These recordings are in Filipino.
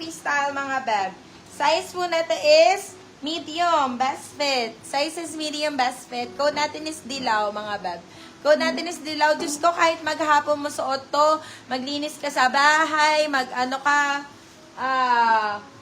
comfy style mga beb. Size po natin is medium, best fit. Size is medium, best fit. Code natin is dilaw mga beb. Code natin is dilaw. Diyos ko, kahit maghapon mo suot to, maglinis ka sa bahay, mag-ano ka,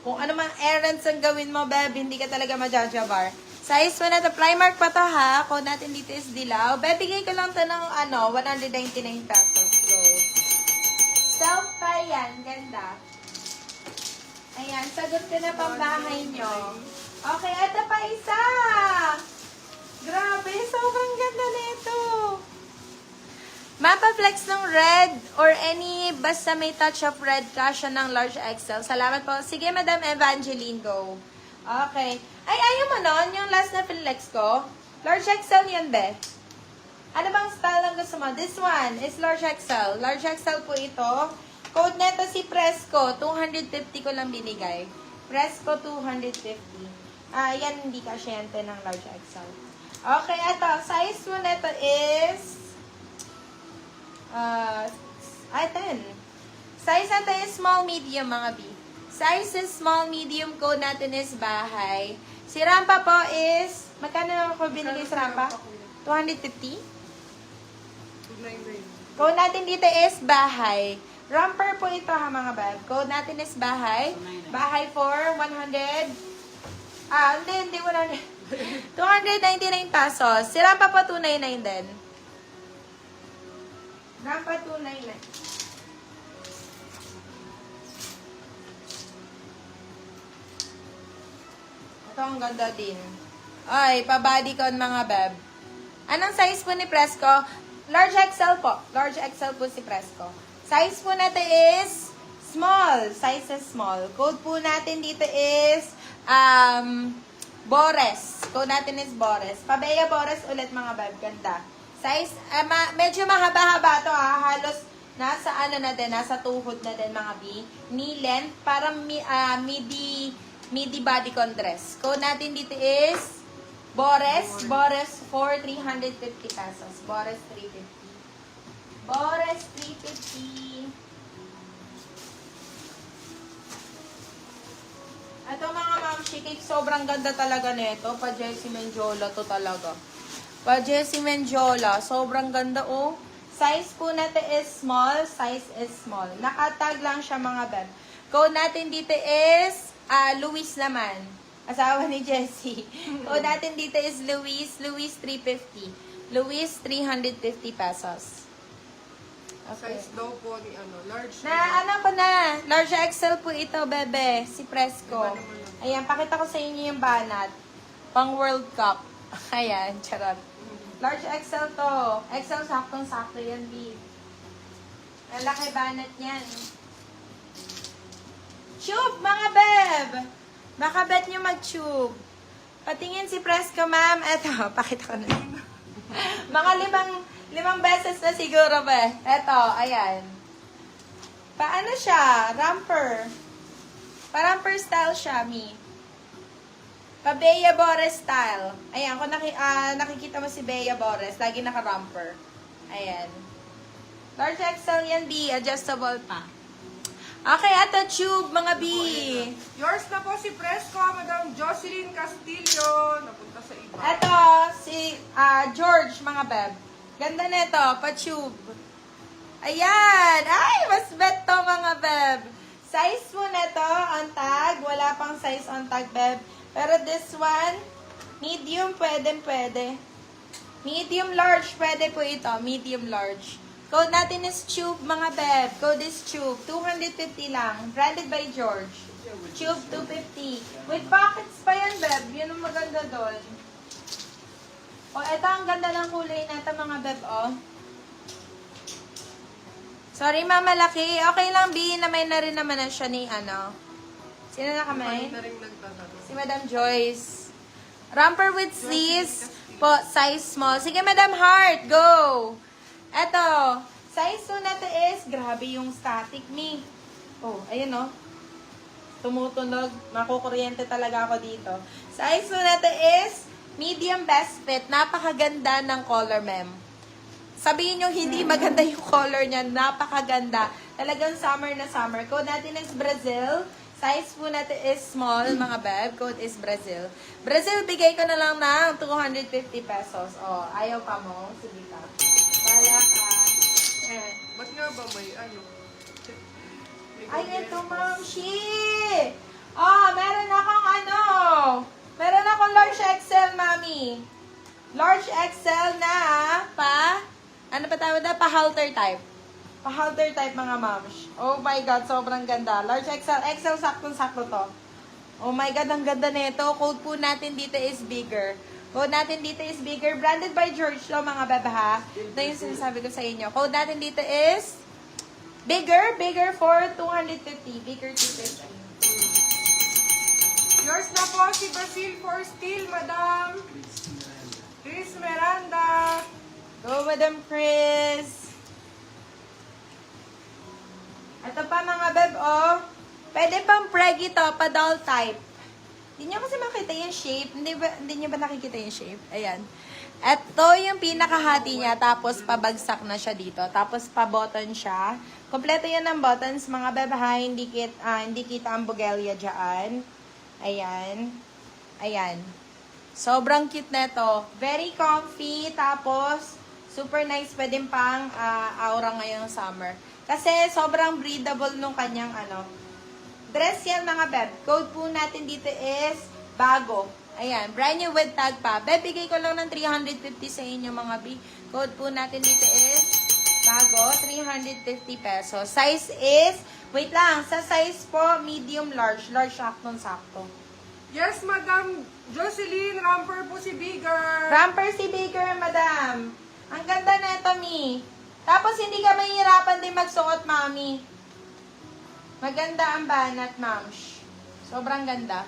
kung ano mang errands ang gawin mo, beb, hindi ka talaga majajabar. Size mo na to, Primark pa to ha. Code natin dito is dilaw. Beb, bigay ko lang to ng 199 pesos. Go. Self pa yan. Ganda. Ayan, sagot ko na pambahay nyo. Okay, ito pa isa. Grabe, sobrang ganda nito. Mapaflex ng red or any basta may touch of red kasha ng large XL. Salamat po. Sige, Madam Evangeline, go. Okay. Ay, ayaw mo nun? Yung last na flex ko? Large XL yan, be. Ano bang style ang gusto mo? This one is large XL. Large XL po ito. Code neto si Presco. 250 ko lang binigay. Presco 250. Yan hindi kasyente ng large XL. Okay, ito. Size mo neto is 10. Size natin is small, medium, mga B. Size is small, medium. Code natin is bahay. Si Rampa po is, magkano ako binigay sa Rampa? 250? Code natin dito is bahay. Romper po ito ha mga bag. Code natin is bahay. Bahay for 100. Hindi 100. 299 pesos. Si Rampa po 299 din. Rampa 299. Ito ang ganda din. Ay, pa-bodycon mga beb. Anong size po ni Presco? Large XL po. Large XL po si Presco. Size po natin is small. Size is small. Code po natin dito is Bores. Code natin is Bores. Pabeya Bores ulit mga beb. Ganda. Size, medyo mahaba-haba to ha. Halos nasa ano na din, nasa tuhod na din mga B. Knee length. Parang midi bodycon dress. Code natin dito is Bores. Bores for 350 pesos. Bores 350. Bores 350. Ito mga ma'am, shikik, sobrang ganda talaga nito. Pa Jessie Menjola to talaga. Pa Jessie Menjola, sobrang ganda oh. Size po natin is small. Size is small. Nakatag lang siya mga beb. Code natin dito is Luis naman. Asawa ni Jessie. Code natin dito is Luis. Luis 350. Luis 350 pesos. Okay. Size daw po ni large. Ano ko na? Large XL po ito, bebe. Si Presco. Ayan, pakita ko sa inyo yung banat. Pang World Cup. Ayan, charot. Large XL to. XL saktong-sakto yan, B. Malaki banat yan. Tube, mga beb! Baka bet nyo mag-tube. Patingin si Presco, ma'am. Eto, pakita ko na. Mga limang beses na siguro ba? Eto, ayan. Paano siya? Ramper. Pa-ramper style siya, Mi. Pa-Bea Bores style. Ayan, kung nakikita mo si Bea Bores, lagi naka-ramper. Ayan. Large XL yan, B. Adjustable pa. Okay, eto, tube, mga B. Yours na po si Presco, Madam Jocelyn Castillo. Napunta sa iba. Eto, si George, mga beb. Ganda nito, pa-tube. Ayan! Ay, mas bet to, mga beb. Size mo nito, on tag. Wala pang size on tag, beb. Pero this one, medium, pwede. Medium large, pwede po ito. Medium large. Code natin is tube, mga beb. Code is tube. 250 lang. Branded by George. Tube, 250. With pockets pa yan, beb. Yun ang maganda doon. O, eto ang ganda ng kulay nito, mga beb, oh. Sorry, mama, laki. Okay lang, B, na may na rin naman na siya ni, Sino na kamay? Si Madam Joyce. Romper with sleeves po, size small. Sige, Madam Heart, go! Eto, size 2 na to is, grabe yung static me. Oh, ayun, oh. Tumutunog. Makukuryente talaga ako dito. Size 2 na to is, medium best fit. Napakaganda ng color, ma'am. Sabihin nyo, hindi maganda yung color niya. Napakaganda. Talagang summer na summer. Code natin is Brazil. Size po natin is small, mga beb. Code is Brazil. Brazil, bigay ko na lang ng 250 pesos. Oh, ayaw pa mo. Sige ka. Bala ka. Eh. Ba't nga ba may ano? Ay, ito, ma'am. She! Oh, meron akong ano. Meron akong large XL, mami. Large XL na ano pa tawag na? Pa-halter type. Pa-halter type, mga moms. Oh my God, sobrang ganda. Large XL. XL, saktong-sakto to. Oh my God, ang ganda nito. Code po natin dito is bigger. Code natin dito is bigger. Branded by George to, mga bebe, ha? Ito yung sinasabi ko sa inyo. Code natin dito is bigger. Bigger for 250. Bigger 250. Yours na po si Brazil for steel, madam. Chris Miranda. Go, Madam Chris. Ito pa, mga beb, oh. Pwede pang preggy to, pa doll type. Hindi nyo kasi makita yung shape. Hindi nyo ba nakikita yung shape? Ayan. Ito yung pinakahati niya, tapos pabagsak na siya dito. Tapos pa-button siya. Kompleto yan ng buttons, mga beb, ha. Hindi kita ang bugelya dyan. Ayan. Ayan. Sobrang cute neto. Very comfy. Tapos, super nice. Pwede pang aura ngayong summer. Kasi sobrang breathable nung kanyang dress yan, mga beb. Code po natin dito is bago. Ayan. Brand new with tag pa. Beb, bigay ko lang ng 350 sa inyo, mga B. Code po natin dito is bago. 350 pesos. Size is, wait lang, sa size po, medium, large. Large, saktong-sakto. Yes, madam. Jocelyn, ramper po si Bigger. Ramper si Bigger, madam. Ang ganda na ito, Mi. Tapos, hindi ka mahihirapan din magsuot, mami. Maganda ang banat, ma'am. Sobrang ganda.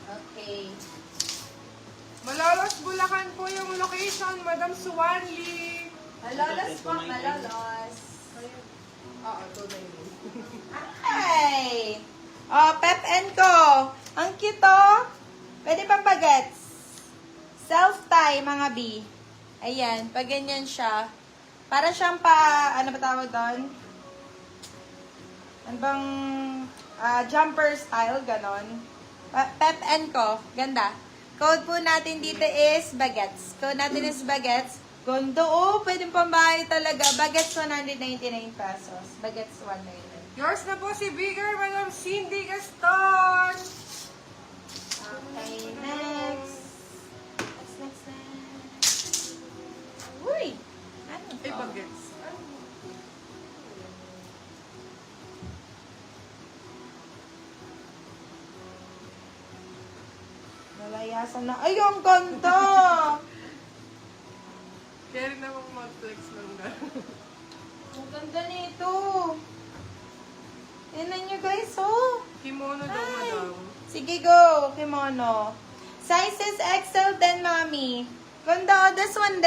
Okay. Malolos, Bulacan po yung location, Madam Suwanli. Malolos po, malolos. Oo, tunay mo. Okay. Oh, Pep and Co. Ang cute, oh. Pwede pang bagets. Self-tie, mga B. Ayan, pag ganyan siya. Para siyang ano ba tawag doon? Ano bang jumper style, ganon. Pep and Co. Ganda. Code po natin dito is bagets. Code natin is bagets. Gondo, oh, pwede pambahay talaga. Bagets 199 pesos. Bagets 199. Yours na po si Bigger, Madam Cindy Gaston. Okay, next. Next. Uy! Ano to? Ay, bagets. Nalayasan na. Ay, ang ganda! Kaya rin naman mag-flex lang na. Ang ganda nito. Tignan nyo, guys, oh. Kimono daw, Ay. madam. Sige, go. Kimono. Sizes XL din, mami. Ganda. This one,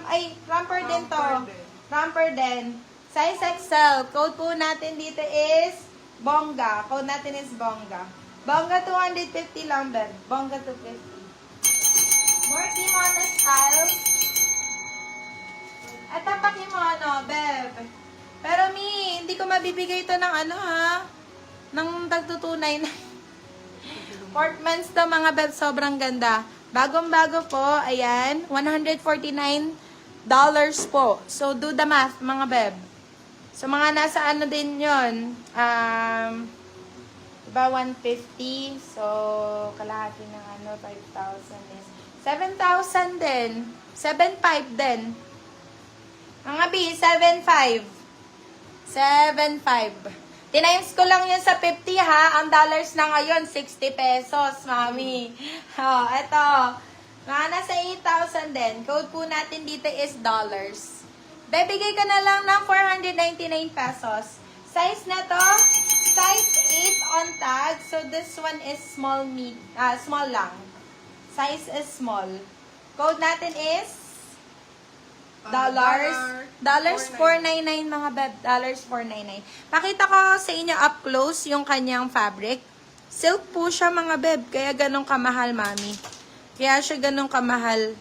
ay, ramper din to. Ramper din. Ramper din. Size XL. Code po natin dito is Bongga. Code natin is Bongga. Bongga 250 lang, beb. Bongga 250. More kimono style. Ito pa kimono, beb. Pero hindi ko mabibigay ito ng ng tagtutunay na. Portmans to, mga beb, sobrang ganda. Bagong-bago po, ayan, $149 po. So, do the math, mga beb. So, mga nasa din yon, diba, 150. So, kalahati ng 5,000 is 7,000 din. 7,500 din. Mga B, 7,500. 7,500. Tinimes ko lang yun sa 50, ha. Ang dollars na ngayon, 60 pesos, mami. Oh, eto. Mga nasa 8,000 din. Code po natin dito is dollars. Bebigay ko na lang ng 499 pesos. Size na to, size 8 on tag. So, this one is small lang. Size is small. Code natin is Dollars 499, mga beb. Dollars 499. Pakita ko sa inyo up close yung kanyang fabric. Silk po siya, mga beb. Kaya ganun kamahal, mami. Kaya siya ganun kamahal.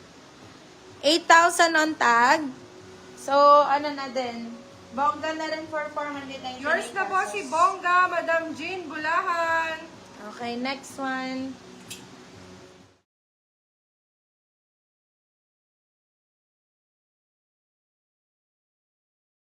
8,000 on tag. So, ano na din? Bongga na rin for 499 Yours na po pesos. si Bongga, Madam Jean Bulahan. Okay, next one.